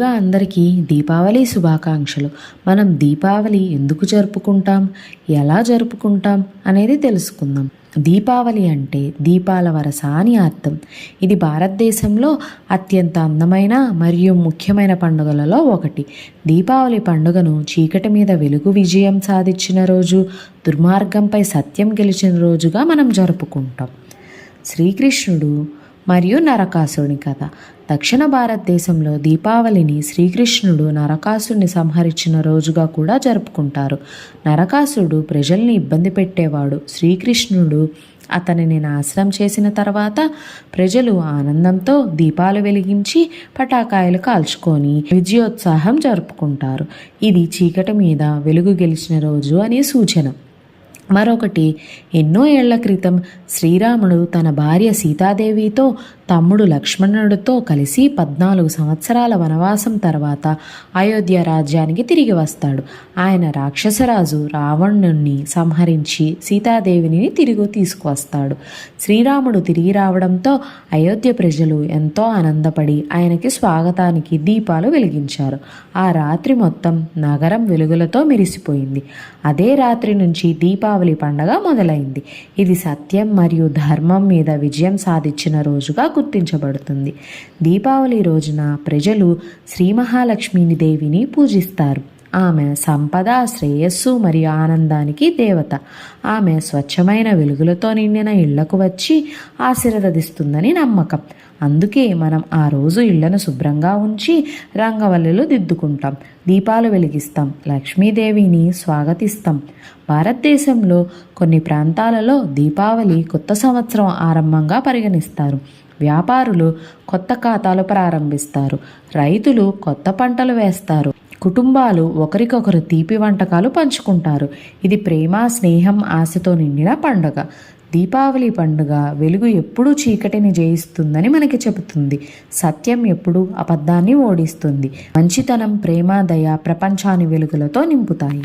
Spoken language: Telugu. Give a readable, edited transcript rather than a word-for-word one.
ముందుగా అందరికీ దీపావళి శుభాకాంక్షలు. మనం దీపావళి ఎందుకు జరుపుకుంటాం, ఎలా జరుపుకుంటాం అనేది తెలుసుకుందాం. దీపావళి అంటే దీపాల వరస అని అర్థం. ఇది భారతదేశంలో అత్యంత అందమైన మరియు ముఖ్యమైన పండుగలలో ఒకటి. దీపావళి పండుగను చీకటి మీద వెలుగు విజయం సాధించిన రోజు, దుర్మార్గంపై సత్యం గెలిచిన రోజుగా మనం జరుపుకుంటాం. శ్రీకృష్ణుడు మరియు నరకాసురుని కథ. దక్షిణ భారతదేశంలో దీపావళిని శ్రీకృష్ణుడు నరకాసురుని సంహరించిన రోజుగా కూడా జరుపుకుంటారు. నరకాసురుడు ప్రజల్ని ఇబ్బంది పెట్టేవాడు. శ్రీకృష్ణుడు అతనిని నాశనం చేసిన తర్వాత ప్రజలు ఆనందంతో దీపాలు వెలిగించి పటాకాయలు కాల్చుకొని విజయోత్సాహం జరుపుకుంటారు. ఇది చీకటి మీద వెలుగు గెలిచిన రోజు అనే సూచన. మరొకటి, ఎన్నో ఏళ్ల క్రితం శ్రీరాముడు తన భార్య సీతాదేవితో తమ్ముడు లక్ష్మణుడితో కలిసి 14 సంవత్సరాల వనవాసం తర్వాత అయోధ్య రాజ్యానికి తిరిగి వస్తాడు. ఆయన రాక్షసరాజు రావణుణ్ణి సంహరించి సీతాదేవిని తిరిగి తీసుకువస్తాడు. శ్రీరాముడు తిరిగి రావడంతో అయోధ్య ప్రజలు ఎంతో ఆనందపడి ఆయనకి స్వాగతానికి దీపాలు వెలిగించారు. ఆ రాత్రి మొత్తం నగరం వెలుగులతో మెరిసిపోయింది. అదే రాత్రి నుంచి దీపావళి పండగ మొదలైంది. ఇది సత్యం మరియు ధర్మం మీద విజయం సాధించిన రోజుగా గుర్తించబడుతుంది. దీపావళి రోజున ప్రజలు శ్రీ మహాలక్ష్మీని దేవిని పూజిస్తారు. ఆమె సంపద, శ్రేయస్సు మరియు ఆనందానికి దేవత. ఆమె స్వచ్ఛమైన వెలుగులతో నిండిన ఇళ్లకు వచ్చి ఆశీర్వదిస్తుందని నమ్మకం. అందుకే మనం ఆ రోజు ఇళ్లను శుభ్రంగా ఉంచి రంగవల్లులు దిద్దుకుంటాం, దీపాలు వెలిగిస్తాం, లక్ష్మీదేవిని స్వాగతిస్తాం. భారతదేశంలో కొన్ని ప్రాంతాలలో దీపావళి కొత్త సంవత్సరం ఆరంభంగా పరిగణిస్తారు. వ్యాపారులు కొత్త ఖాతాలు ప్రారంభిస్తారు. రైతులు కొత్త పంటలు వేస్తారు. కుటుంబాలు ఒకరికొకరు తీపి వంటకాలు పంచుకుంటారు. ఇది ప్రేమ, స్నేహం, ఆశతో నిండిన పండుగ. దీపావళి పండుగ వెలుగు ఎప్పుడూ చీకటిని జయిస్తుందని మనకి చెబుతుంది. సత్యం ఎప్పుడూ అబద్ధాన్ని ఓడిస్తుంది. మంచితనం, ప్రేమ, దయ ప్రపంచాన్ని వెలుగులతో నింపుతాయి.